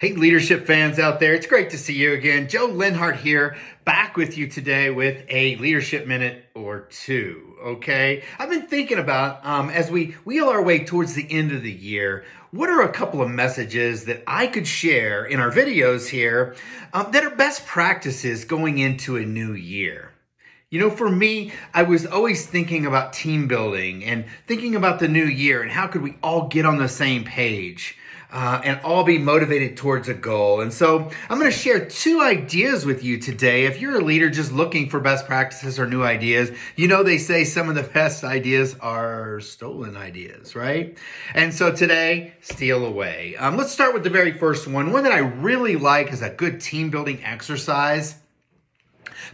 Hey, leadership fans out there, it's great to see you again. Joe Linhart here, back with you today with a leadership minute or two, okay? I've been thinking about, as we wheel our way towards the end of the year, what are a couple of messages that I could share in our videos here that are best practices going into a new year? You know, for me, I was always thinking about team building and thinking about the new year and how could we all get on the same page and all be motivated towards a goal. And so I'm going to share two ideas with you today. If you're a leader just looking for best practices or new ideas, you know they say some of the best ideas are stolen ideas, right? And so today, steal away. Let's start with the very first one. One that I really like is a good team building exercise.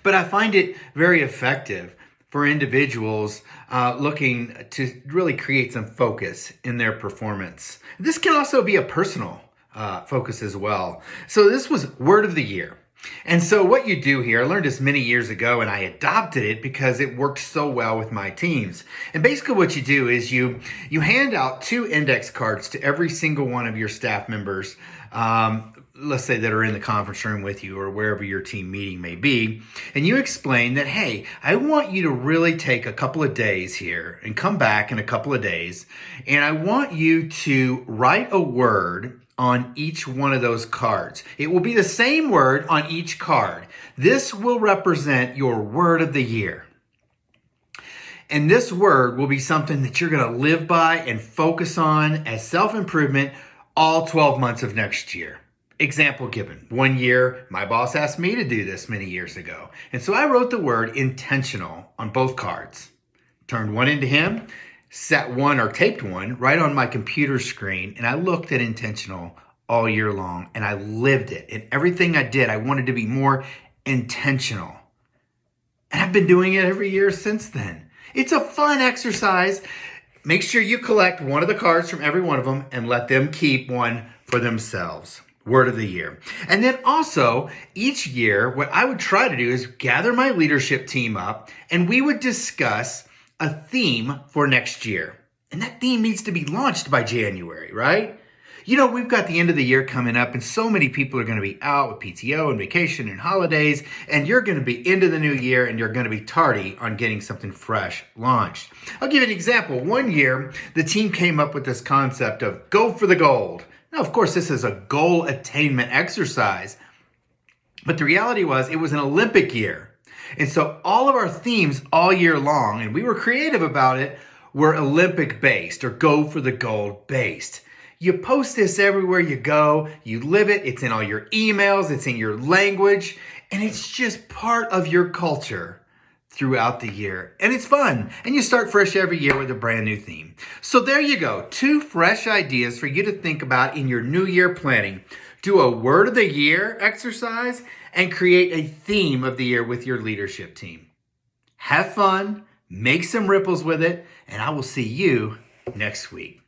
But I find it very effective for individuals looking to really create some focus in their performance. This can also be a personal focus as well. So this was Word of the Year. And so what you do here, I learned this many years ago and I adopted it because it worked so well with my teams. And basically what you do is you hand out 2 index cards to every single one of your staff members, let's say that are in the conference room with you or wherever your team meeting may be. And you explain that, hey, I want you to really take a couple of days here and come back in a couple of days. And I want you to write a word on each one of those cards. It will be the same word on each card. This will represent your word of the year. And this word will be something that you're going to live by and focus on as self-improvement all 12 months of next year. Example given. One year, my boss asked me to do this many years ago. And so I wrote the word intentional on both cards. Turned one into him, set one or taped one right on my computer screen. And I looked at intentional all year long and I lived it. And everything I did, I wanted to be more intentional. And I've been doing it every year since then. It's a fun exercise. Make sure you collect one of the cards from every one of them and let them keep one for themselves. Word of the year. And then also each year, what I would try to do is gather my leadership team up and we would discuss a theme for next year. And that theme needs to be launched by January, right? You know, we've got the end of the year coming up and so many people are going to be out with PTO and vacation and holidays, and you're going to be into the new year and you're going to be tardy on getting something fresh launched. I'll give you an example. One year, the team came up with this concept of go for the gold. Now, of course, this is a goal attainment exercise, but the reality was it was an Olympic year. And so all of our themes all year long, and we were creative about it, were Olympic based or go for the gold based. You post this everywhere you go, you live it, it's in all your emails, it's in your language, and it's just part of your culture throughout the year. And it's fun. And you start fresh every year with a brand new theme. So there you go. 2 fresh ideas for you to think about in your new year planning. Do a word of the year exercise and create a theme of the year with your leadership team. Have fun, make some ripples with it, and I will see you next week.